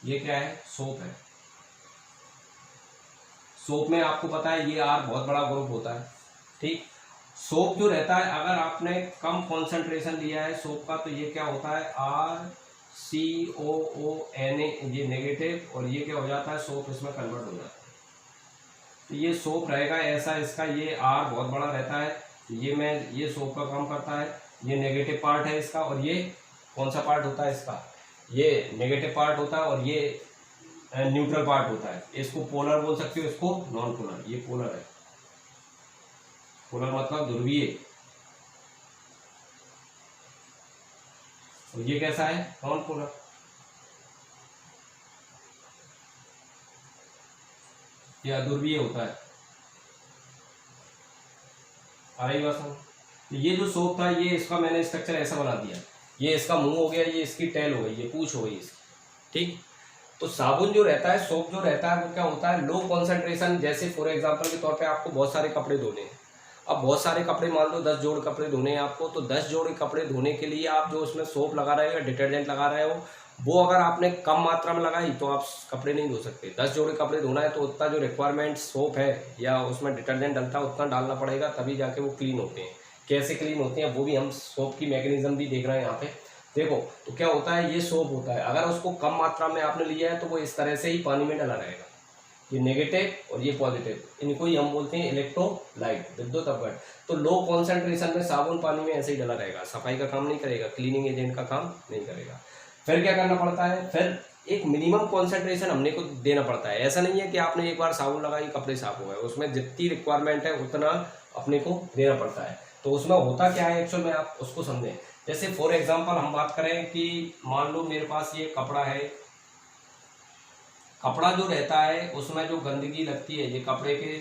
ये क्या है, सोप है। सोप में आपको पता है ये R बहुत बड़ा ग्रुप होता है, ठीक। सोप जो रहता है, अगर आपने कम कॉन्सेंट्रेशन लिया है सोप का, तो ये क्या होता है RCOONA, ये नेगेटिव, और ये क्या हो जाता है, सोप इसमें कन्वर्ट हो जाता है। तो ये सोप रहेगा ऐसा, इसका ये R बहुत बड़ा रहता है, ये सोप का काम करता है, ये नेगेटिव पार्ट है इसका, और ये कौन सा पार्ट होता है इसका, ये नेगेटिव पार्ट होता है, और ये न्यूट्रल पार्ट होता है। इसको पोलर बोल सकते हो, इसको नॉन पोलर, ये पोलर है, पोलर मतलब ध्रुवीय, और ये कैसा है, नॉन पोलर। ये अध्रुवीय होता है, आ रही बात समझ। तो ये जो सोप था, ये इसका मैंने स्ट्रक्चर ऐसा बना दिया, ये इसका मुंह हो गया, ये इसकी टेल हो गई, ये पूंछ हो गई इसकी, ठीक। तो साबुन जो रहता है, सोप जो रहता है, वो क्या होता है, लो कॉन्सेंट्रेशन। जैसे फॉर एग्जांपल के तौर पे आपको बहुत सारे कपड़े धोने हैं, अब बहुत सारे कपड़े, मान लो 10 जोड़ कपड़े धोने हैं आपको, तो 10 जोड़ कपड़े धोने के लिए आप जो उसमें सोप लगा रहे हो या डिटर्जेंट लगा रहे हो, वो अगर आपने कम मात्रा में लगाई तो आप कपड़े नहीं धो सकते। 10 जोड़े कपड़े धोना है तो उतना जो रिक्वायरमेंट सोप है या उसमें डिटर्जेंट डलता है उतना डालना पड़ेगा, तभी जाके वो क्लीन होते हैं। कैसे क्लीन होते हैं वो भी हम सोप की मैकेनिज्म भी देख रहे हैं यहाँ पे। देखो तो क्या होता है, ये सोप होता है, अगर उसको कम मात्रा में आपने लिया है तो वो इस तरह से ही पानी में डला रहेगा, ये नेगेटिव और ये पॉजिटिव, इनको ही हम बोलते हैं इलेक्ट्रोलाइट, विद्युत अपघट्ट। तो लो कॉन्सेंट्रेशन में साबुन पानी में ऐसे ही डला रहेगा, सफाई का काम नहीं करेगा, क्लीनिंग एजेंट का काम नहीं करेगा। फिर क्या करना पड़ता है, फिर एक मिनिमम कॉन्सेंट्रेशन हमने को देना पड़ता है। ऐसा नहीं है कि आपने एक बार साबुन लगाई कपड़े साफ हो गए, उसमें जितनी रिक्वायरमेंट है उतना अपने को देना पड़ता है। तो उसमें होता क्या है एक्चुअल में, आप उसको समझें। जैसे फॉर एग्जांपल हम बात करें कि मान लो मेरे पास ये कपड़ा है, कपड़ा जो रहता है उसमें जो गंदगी लगती है, ये कपड़े के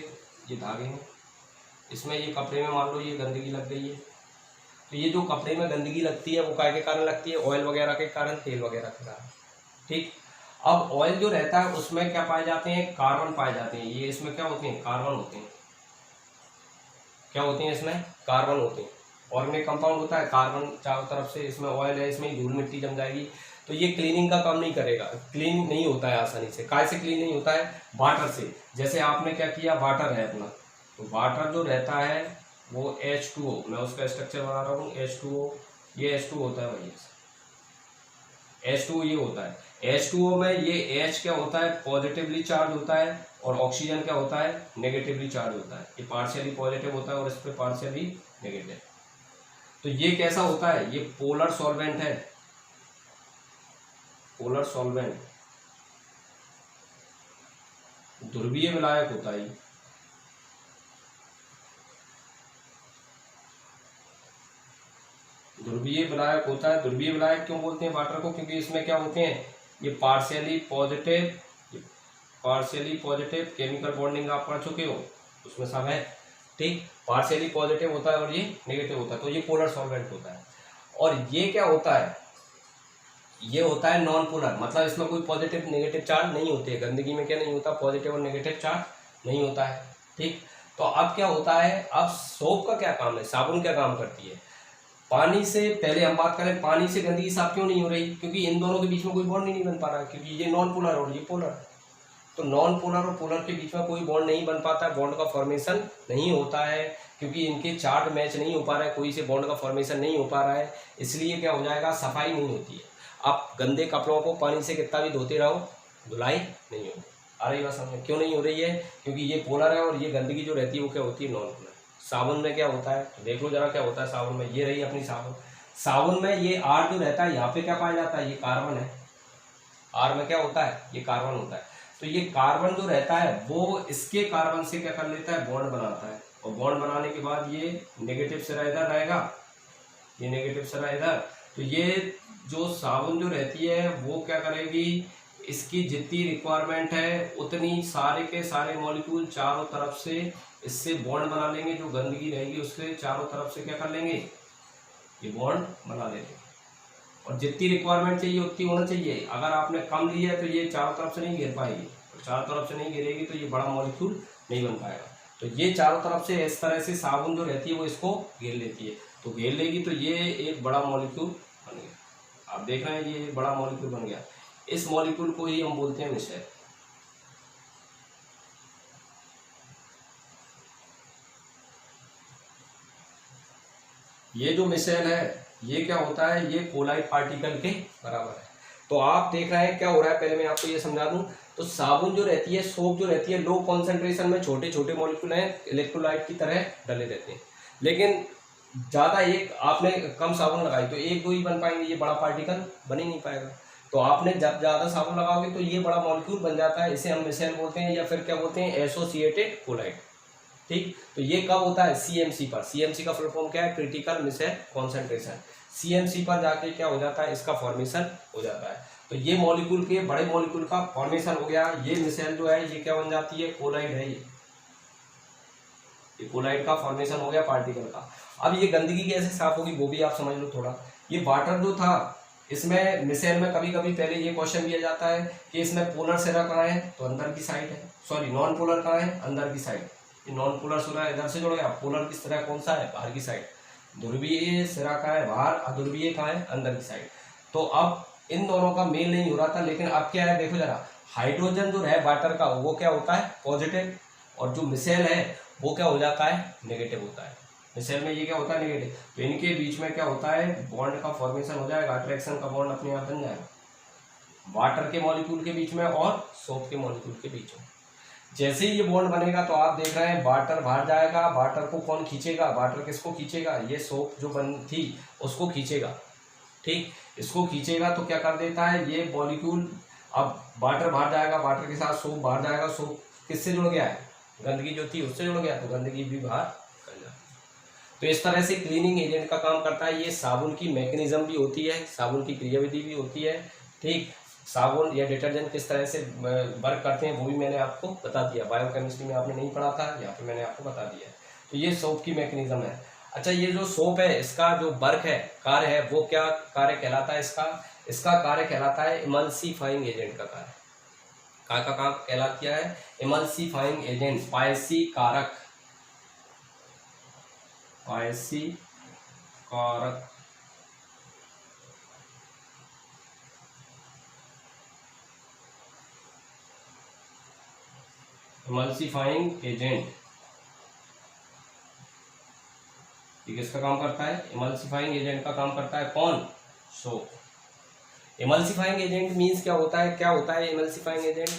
ये धागे हैं, इसमें ये कपड़े में मान लो ये गंदगी लग गई है, तो ये जो कपड़े में गंदगी लगती है वो काय के कारण लगती है, ऑयल वगैरह के कारण, तेल वगैरह के कारण, ठीक। अब ऑयल जो रहता है उसमें क्या पाए जाते हैं, कार्बन पाए जाते हैं। ये इसमें क्या होते हैं, कार्बन होते हैं। क्या होते हैं इसमें, कार्बन होते हैं। ऑर्गेनिक कंपाउंड होता है, कार्बन चारों तरफ से, इसमें ऑयल है, इसमें धूल मिट्टी जम जाएगी। तो ये क्लीनिंग का काम नहीं करेगा, क्लीन नहीं होता है आसानी से। काय से क्लीन नहीं होता है? वाटर से। जैसे आपने क्या किया, वाटर है अपना, तो वाटर जो रहता है वो H2O, मैं उसका स्ट्रक्चर बना रहा हूँ H2O, ये H2 होता है भाई, H2O ये होता है। H2O में ये H क्या होता है, पॉजिटिवली चार्ज होता है, और ऑक्सीजन क्या होता है, नेगेटिवली चार्ज होता है। ये पार्शियली पॉजिटिव होता है और इस पे पार्शियली नेगेटिव। तो ये कैसा होता है, ये पोलर सॉल्वेंट है, पोलर सॉल्वेंट, ध्रुवीय विलायक होता है। ध्रुवीय विलायक होता है। ध्रुवीय विलायक क्यों बोलते हैं वाटर को, क्योंकि इसमें क्या होते हैं, ये पार्शियली पॉजिटिव केमिकल बॉन्डिंग आप पढ़ चुके हो, उसमें सब है, ठीक। पार्शियली पॉजिटिव होता है और ये नेगेटिव होता है, तो ये पोलर सॉल्वेंट होता है। और ये क्या होता है, ये होता है नॉन पोलर, मतलब इसमें कोई पॉजिटिव नेगेटिव चार्ज नहीं होते। गंदगी में क्या नहीं होता, पॉजिटिव और नेगेटिव चार्ज नहीं होता है, ठीक। तो अब क्या होता है, अब सोप का क्या काम है, साबुन क्या काम करती है, पानी से, पहले हम बात करें पानी से गंदगी साफ क्यों नहीं हो रही, क्योंकि इन दोनों के बीच में कोई बॉन्ड नहीं बन पा रहा है, क्योंकि ये नॉन पोलर और ये पोलर। तो नॉन पोलर और पोलर के बीच में कोई बॉन्ड नहीं बन पाता, बॉन्ड का फॉर्मेशन नहीं होता है, क्योंकि इनके चार्ज मैच नहीं हो पा रहा है, कोई से बॉन्ड का फॉर्मेशन नहीं हो पा रहा है, इसलिए क्या हो जाएगा, सफाई नहीं होती है। आप गंदे कपड़ों को पानी से कितना भी धोते रहो, धुलाई नहीं होगी। आ रही बात समझ, क्यों नहीं हो रही है, क्योंकि ये पोलर है और ये गंदगी जो रहती है वो क्या होती है, नॉन पोलर। साबुन में क्या होता है, तो देख लो जरा क्या होता है साबुन में, ये रही अपनी साबुन। साबुन में ये आर जो रहता है, यहाँ पे क्या पाया जाता है, ये कार्बन है, आर में क्या होता है, ये कार्बन होता है। तो ये कार्बन जो रहता है वो इसके कार्बन से क्या कर लेता है, बॉन्ड बनाता है, और बॉन्ड बनाने के बाद ये नेगेटिव सिरा इधर रहेगा, ये नेगेटिव सिरा इधर। तो ये जो साबुन जो रहती है वो क्या करेगी, इसकी जितनी रिक्वायरमेंट है उतनी सारे के सारे मॉलिक्यूल चारों तरफ से इससे बॉन्ड बना लेंगे, जो गंदगी रहेगी उससे चारों तरफ से क्या कर लेंगे, ये बॉन्ड बना लेंगे। और जितनी रिक्वायरमेंट चाहिए उतनी होना चाहिए, अगर आपने कम ली है तो ये चारों तरफ से नहीं घेर पाएगी, और चारों तरफ से नहीं घेरेगी तो ये बड़ा मॉलिक्यूल नहीं बन पाएगा। तो ये चारों तरफ से इस तरह से साबुन जो रहती है वो इसको घेर लेती है, तो घेर लेगी तो ये एक बड़ा मॉलिक्यूल बन गया। आप देख रहे हैं ये बड़ा मॉलिक्यूल बन गया, इस मॉलिक्यूल को ही हम बोलते हैं मिसेल। ये जो मिसेल है ये क्या होता है, ये कोलाइड पार्टिकल के बराबर है। तो आप देख रहे हैं क्या हो रहा है, पहले मैं आपको ये समझा दूं। तो साबुन जो रहती है, सोप जो रहती है, लो कॉन्सेंट्रेशन में छोटे छोटे मॉलिक्यूल हैं, इलेक्ट्रोलाइट की तरह डले रहते हैं, लेकिन ज़्यादा एक आपने कम साबुन लगाई तो एक दो ही बन पाएंगे, ये बड़ा पार्टिकल बन ही नहीं पाएगा। तो आपने जब ज़्यादा साबुन लगाओगे तो ये बड़ा मॉलिक्यूल बन जाता है, इसे हम मिसेल बोलते हैं, या फिर क्या बोलते हैं, एसोसिएटेड कोलाइड, ठीक। तो ये कब होता है, सीएमसी पर। सीएमसी का फुल फॉर्म क्या है, क्रिटिकल मिसेल कॉन्सेंट्रेशन। सीएमसी पर जाके क्या हो जाता है, इसका फॉर्मेशन हो जाता है। तो ये मॉलिक्यूल के, बड़े मॉलिक्यूल का फॉर्मेशन हो गया। ये मिसेल जो है ये क्या बन जाती है, कोलाइड है, ये कोलाइड का फॉर्मेशन हो गया पार्टिकल का। अब ये गंदगी कैसे साफ होगी वो भी आप समझ लो थोड़ा। ये वाटर जो था, इसमें मिसेल में कभी कभी पहले ये क्वेश्चन दिया जाता है कि इसमें पोलर सिरा कहाँ है, तो अंदर की साइड है, सॉरी नॉन पोलर कहाँ है, अंदर की साइड। ये नॉन पोलर सिरा इधर से जुड़ गया, पोलर की सिरा कौन सा है, बाहर की साइड। ध्रुवीय सिरा कहाँ है, बाहर, अध्रुवीय कहाँ है, अंदर की साइड। तो अब इन दोनों का मेल नहीं हो रहा था, लेकिन अब क्या है देखो जरा, हाइड्रोजन जो है वाटर का वो क्या होता है, पॉजिटिव, और जो मिसेल है वो क्या हो जाता है, नेगेटिव होता है। मिसेल में ये क्या होता है, नेगेटिव। तो इनके बीच में क्या होता है, बॉन्ड का फॉर्मेशन हो जाएगा, अट्रैक्शन का बॉन्ड अपने आप बन जाएगा, वाटर के मॉलिक्यूल के बीच में और सोप के मॉलिक्यूल के बीच में। जैसे ही ये बॉन्ड बनेगा तो आप देख रहे हैं वाटर बाहर जाएगा, वाटर को कौन खींचेगा, वाटर किसको खींचेगा, ये सोप जो बन थी उसको खींचेगा, ठीक। इसको खींचेगा तो क्या कर देता है ये मॉलिक्यूल, अब वाटर बाहर जाएगा, वाटर के साथ सोप बाहर जाएगा, सोप किससे जुड़ गया है, गंदगी जो थी उससे जुड़ गया, तो गंदगी भी बाहर कर जाती है। तो इस तरह से क्लीनिंग एजेंट का काम करता है। ये साबुन की मैकेनिज्म भी होती है, साबुन की क्रियाविधि भी होती है, ठीक। साबुन या डिटर्जेंट किस तरह से वर्क करते हैं वो भी मैंने आपको बता दिया, बायोकेमिस्ट्री में आपने नहीं पढ़ा था, यहाँ पे मैंने आपको बता दिया। तो ये सोप की मैकेनिज्म है। अच्छा, ये जो सोप है इसका जो वर्क है, कार्य है, वो क्या कार्य कहलाता है, इसका कार्य कहलाता है इमल्सिफाइंग एजेंट का कार्य। का काम कहलाती है इमल्सिफाइंग एजेंट, पायसी कारक, पायसी कारक। इमल्सिफाइंग एजेंट, ये किसका काम करता है? इमल्सिफाइंग एजेंट का काम करता है कौन? सोप। इमल्सिफाइंग एजेंट मीन्स क्या होता है? क्या होता है इमल्सिफाइंग एजेंट?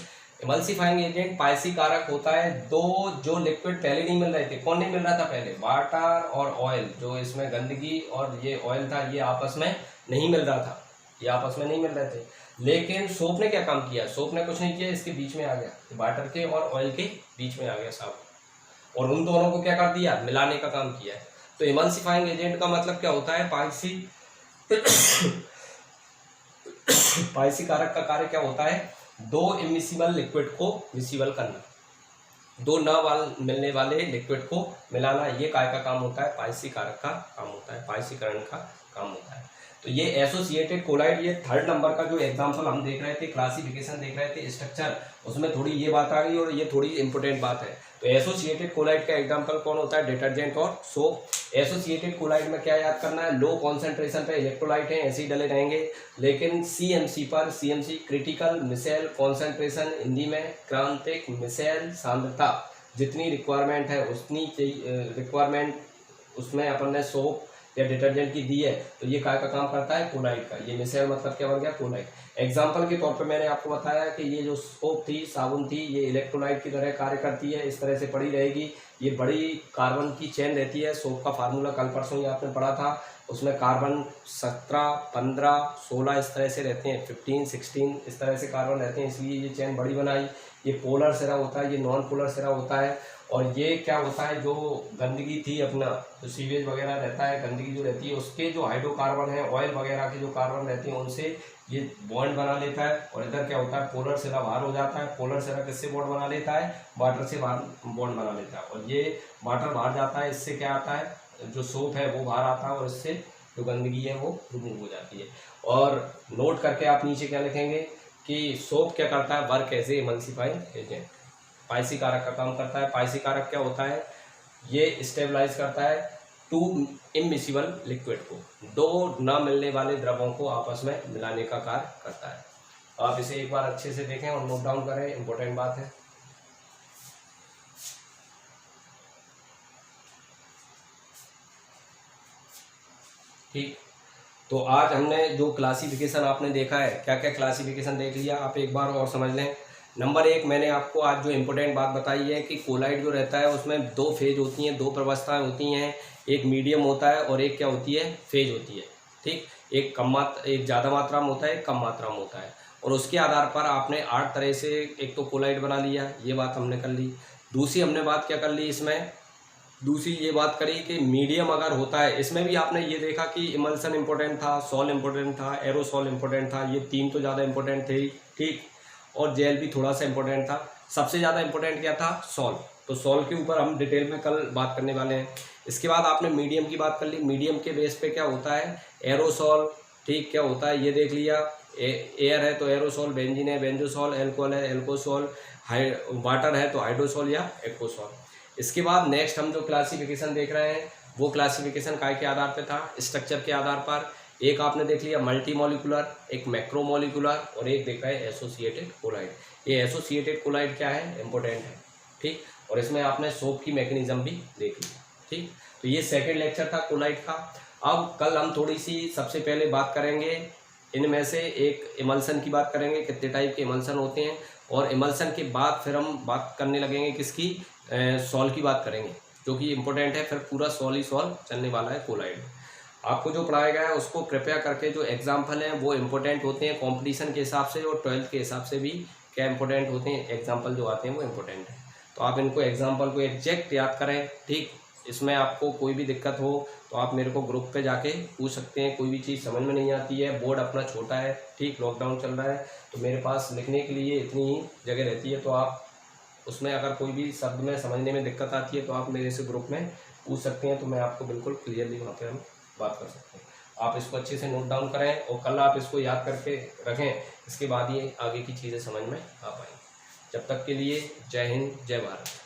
इमल्सिफाइंग एजेंट पाइसी कारक होता है। दो जो लिक्विड पहले नहीं मिल रहे थे, कौन नहीं मिल रहा था पहले? वाटर और ऑयल, जो इसमें गंदगी और ये ऑयल था, ये आपस में नहीं मिल रहा था, ये आपस में नहीं मिल रहे थे। लेकिन सोप ने क्या काम किया? सोप ने कुछ नहीं किया, इसके बीच में आ गया, वाटर के और ऑयल के बीच में आ गया साबुन, और उन दोनों को क्या कर दिया? मिलाने का काम किया है। तो इमल्सिफाइंग एजेंट का मतलब क्या होता है? पाइसी कारक का कार्य क्या होता है? दो इमिसिबल लिक्विड को मिसिबल करना, दो न मिलने वाले लिक्विड को मिलाना, ये काय का काम होता है? पाइसी कारक का काम होता है, पाइसीकरण का काम होता है। तो ये एसोसिएटेड कोलाइड, ये 3rd नंबर का जो एग्जांपल हम देख रहे थे, क्लासिफिकेशन देख रहे थे, स्ट्रक्चर, उसमें थोड़ी ये बात आ गई और ये थोड़ी इंपॉर्टेंट बात है। तो एसोसिएटेड कोलाइड का एग्जांपल कौन होता है? डिटर्जेंट और सोप। एसोसिएटेड कोलाइड में क्या याद करना है? लो कॉन्सेंट्रेशन पे इलेक्ट्रोलाइट है, ऐसे ही डले रहेंगे, लेकिन सीएमसी पर, CMC critical micelle concentration, Hindi में क्रांतिक मिसेल सांद्रता, जितनी रिक्वायरमेंट है उतनी रिक्वायरमेंट उसमें अपन ने सोप या डिटर्जेंट की दी है। तो ये काय का काम करता है? कोलाइड का। ये मिसेल मतलब क्या बन गया? कोलाइड। एग्जाम्पल के तौर पे मैंने आपको बताया कि ये जो सोप थी, साबुन थी, ये इलेक्ट्रोलाइट की तरह कार्य करती है, इस तरह से पड़ी रहेगी, ये बड़ी कार्बन की चेन रहती है। सोप का फार्मूला कल परसों ही आपने पढ़ा था, उसमें कार्बन 17, 15, 16 इस तरह से रहते हैं, 15, 16 इस तरह से कार्बन रहते हैं, इसलिए ये चेन बड़ी बनाई। ये पोलर सिरा होता है, ये नॉन पोलर सिरा होता है। और ये क्या होता है? जो गंदगी थी अपना, जो सीवेज वगैरह रहता है, गंदगी जो रहती है, उसके जो हाइड्रोकार्बन है, ऑयल वगैरह के जो कार्बन रहते हैं, उनसे ये बॉन्ड बना लेता है। और इधर क्या होता है? पोलर सिरा बाहर हो जाता है। पोलर सिरा किससे बॉन्ड बना लेता है? वाटर से बाहर बॉन्ड बना लेता है। और ये वाटर बाहर जाता है, इससे क्या आता है? जो सोप है वो बाहर आता है, और इससे जो गंदगी है वो रिमूव हो जाती है। और नोट करके आप नीचे क्या लिखेंगे कि सोप क्या करता है? Work as a emulsifying agent, पाइसी कारक का काम करता है। पाइसी कारक क्या होता है? ये स्टेबलाइज करता है टू इमिसिबल लिक्विड को, दो न मिलने वाले द्रवों को आपस में मिलाने का कार्य करता है। आप इसे एक बार अच्छे से देखें और नोट डाउन करें, इंपॉर्टेंट बात है। ठीक, तो आज हमने जो क्लासिफिकेशन आपने देखा है, क्या क्या क्लासिफिकेशन देख लिया, आप एक बार और समझ लें। नंबर 1, मैंने आपको आज जो इम्पोर्टेंट बात बताई है कि कोलाइड जो रहता है उसमें 2 फेज होती हैं, 2 प्रवस्थाएं होती हैं, एक मीडियम होता है और एक क्या होती है? फेज होती है। ठीक, एक ज़्यादा मात्रा में होता है, एक कम मात्रा में होता है। और उसके आधार पर आपने 8 तरह से एक तो कोलाइड बना लिया, ये बात हमने कर ली। दूसरी हमने बात क्या कर ली इसमें? दूसरी ये बात करी कि मीडियम अगर होता है, इसमें भी आपने ये देखा कि इमल्सन इंपॉर्टेंट था, सॉल इंपॉर्टेंट था, एरोसॉल इंपॉर्टेंट था, ये 3 तो ज़्यादा इंपॉर्टेंट थे ही। ठीक, और जेल भी थोड़ा सा इंपॉर्टेंट था। सबसे ज़्यादा इंपॉर्टेंट क्या था? सॉल। तो सॉल के ऊपर हम डिटेल में कल बात करने वाले हैं। इसके बाद आपने मीडियम की बात कर ली, मीडियम के बेस पे क्या होता है? एरोसॉल। ठीक, क्या होता है ये देख लिया, एयर है तो एरोसॉल, बेंजीन है बेंजोसॉल, एल्कोहल है एल्कोसॉल, वाटर है तो हाइड्रोसॉल या एक्वोसॉल। इसके बाद नेक्स्ट हम जो क्लासिफिकेशन देख रहे हैं वो क्लासिफिकेशन काय के आधार पर था? स्ट्रक्चर के आधार पर। एक आपने देख लिया मल्टी मॉलिकुलर, एक मैक्रोमोलिकुलर, और एक देखा है एसोसिएटेड कोलाइड। ये एसोसिएटेड कोलाइड क्या है? इंपॉर्टेंट है। ठीक, और इसमें आपने सोप की मैकेनिज्म भी देख लिया। ठीक, तो ये सेकंड लेक्चर था कोलाइड का। अब कल हम थोड़ी सी सबसे पहले बात करेंगे इनमें से एक इमल्सन की बात करेंगे, कितने टाइप के इमल्सन होते हैं, और इमल्सन के बाद फिर हम बात करने लगेंगे किसकी? सॉल की बात करेंगे, जो कि इम्पोर्टेंट है। फिर पूरा सॉल ही सॉल चलने वाला है कोलाइड। आपको जो पढ़ाया गया है उसको कृपया करके, जो एग्जाम्पल हैं वो इम्पोर्टेंट होते हैं कंपटीशन के हिसाब से, और 12th के हिसाब से भी क्या इंपॉर्टेंट होते हैं, एग्जाम्पल जो आते हैं वो इम्पोर्टेंट है। तो आप इनको एग्जाम्पल को एग्जैक्ट याद करें। ठीक, इसमें आपको कोई भी दिक्कत हो तो आप मेरे को ग्रुप पे जाके पूछ सकते हैं। कोई भी चीज़ समझ में नहीं आती है, बोर्ड अपना छोटा है, ठीक, लॉकडाउन चल रहा है, तो मेरे पास लिखने के लिए इतनी ही जगह रहती है, तो आप उसमें अगर कोई भी शब्द में समझने में दिक्कत आती है तो आप मेरे से ग्रुप में पूछ सकते हैं, तो मैं आपको बिल्कुल क्लियरली वहाँ पर हम बात कर सकते हैं। आप इसको अच्छे से नोट डाउन करें और कल आप इसको याद करके रखें, इसके बाद ये आगे की चीज़ें समझ में आ पाएंगी। जब तक के लिए जय हिंद, जय भारत।